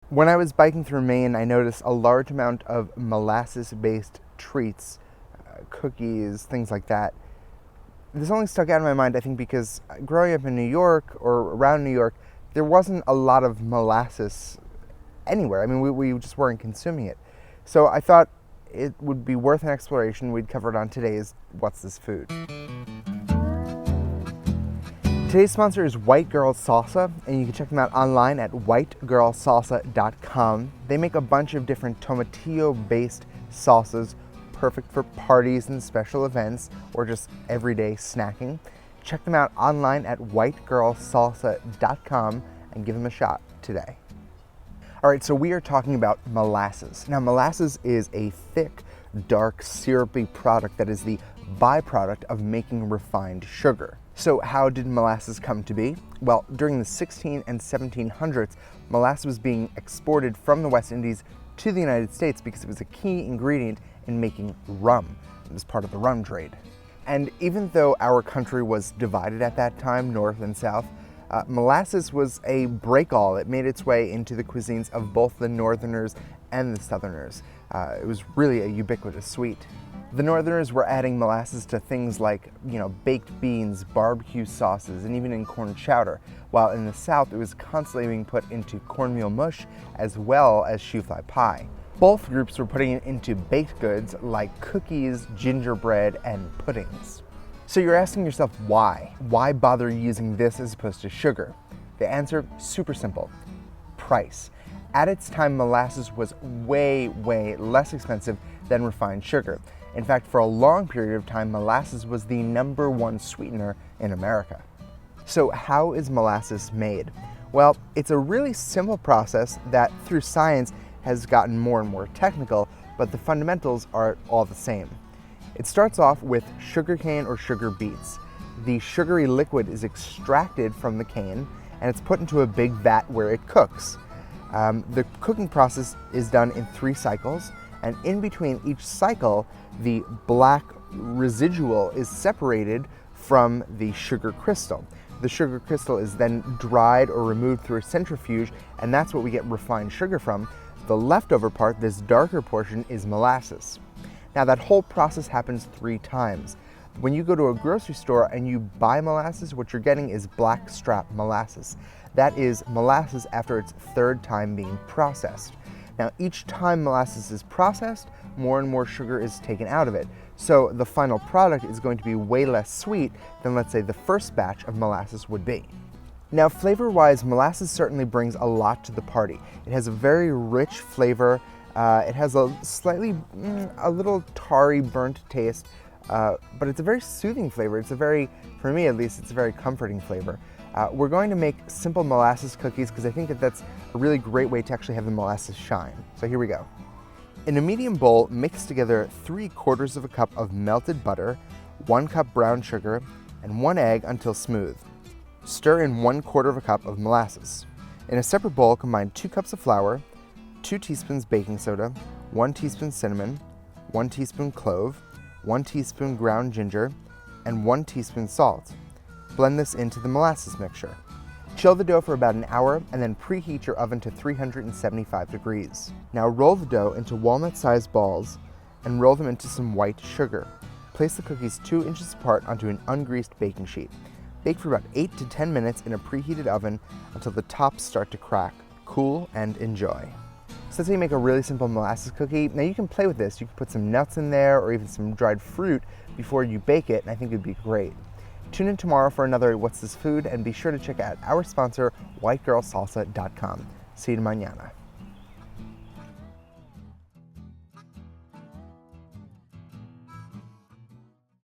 When I was biking through Maine, I noticed a large amount of molasses-based treats, cookies, things like that. This only stuck out in my mind, I think, because growing up in New York or around New York, there wasn't a lot of molasses anywhere. I mean, we just weren't consuming it. So I thought it would be worth an exploration. We'd cover it on today's What's This Food? Today's sponsor is White Girl Salsa, and you can check them out online at whitegirlsalsa.com. They make a bunch of different tomatillo-based salsas, perfect for parties and special events or just everyday snacking. Check them out online at whitegirlsalsa.com and give them a shot today. All right, so we are talking about molasses. Now, molasses is a thick, dark, syrupy product that is the byproduct of making refined sugar. So how did molasses come to be? Well, during the 16 and 1700s, molasses was being exported from the West Indies to the United States because it was a key ingredient in making rum. It was part of the rum trade. And even though our country was divided at that time, north and south, molasses was a break-all. It made its way into the cuisines of both the Northerners and the Southerners. It was really a ubiquitous sweet. The Northerners were adding molasses to things like, baked beans, barbecue sauces, and even in corn chowder, while in the South it was constantly being put into cornmeal mush as well as shoe-fly pie. Both groups were putting it into baked goods like cookies, gingerbread, and puddings. So you're asking yourself why? Why bother using this as opposed to sugar? The answer, super simple: price. At its time, molasses was way less expensive than refined sugar. In fact, for a long period of time, molasses was the #1 sweetener in America. So how is molasses made? Well, it's a really simple process that through science has gotten more and more technical, but the fundamentals are all the same. It starts off with sugarcane or sugar beets. The sugary liquid is extracted from the cane and it's put into a big vat where it cooks. The cooking process is done in 3 cycles, and in between each cycle, the black residual is separated from the sugar crystal. The sugar crystal is then dried or removed through a centrifuge, and that's what we get refined sugar from. The leftover part, this darker portion, is molasses. Now, that whole process happens 3 times. When you go to a grocery store and you buy molasses, what you're getting is blackstrap molasses. That is molasses after its 3rd time being processed. Now, each time molasses is processed, more and more sugar is taken out of it. So the final product is going to be way less sweet than, let's say, the first batch of molasses would be. Now, flavor-wise, molasses certainly brings a lot to the party. It has a very rich flavor. It has a little tarry, burnt taste, but it's a very soothing flavor. For me at least, it's a very comforting flavor. We're going to make simple molasses cookies because I think that's a really great way to actually have the molasses shine. So here we go. In a medium bowl, mix together 3/4 of a cup of melted butter, 1 cup brown sugar, and 1 egg until smooth. Stir in 1/4 of a cup of molasses. In a separate bowl, combine 2 cups of flour, 2 teaspoons baking soda, 1 teaspoon cinnamon, 1 teaspoon clove, 1 teaspoon ground ginger, and 1 teaspoon salt. Blend this into the molasses mixture. Chill the dough for about an hour and then preheat your oven to 375 degrees. Now roll the dough into walnut-sized balls and roll them into some white sugar. Place the cookies 2 inches apart onto an ungreased baking sheet. Bake for about 8 to 10 minutes in a preheated oven until the tops start to crack. Cool and enjoy. So that's how you make a really simple molasses cookie. Now you can play with this. You can put some nuts in there or even some dried fruit before you bake it, and I think it would be great. Tune in tomorrow for another What's This Food, and be sure to check out our sponsor, whitegirlsalsa.com. See you mañana.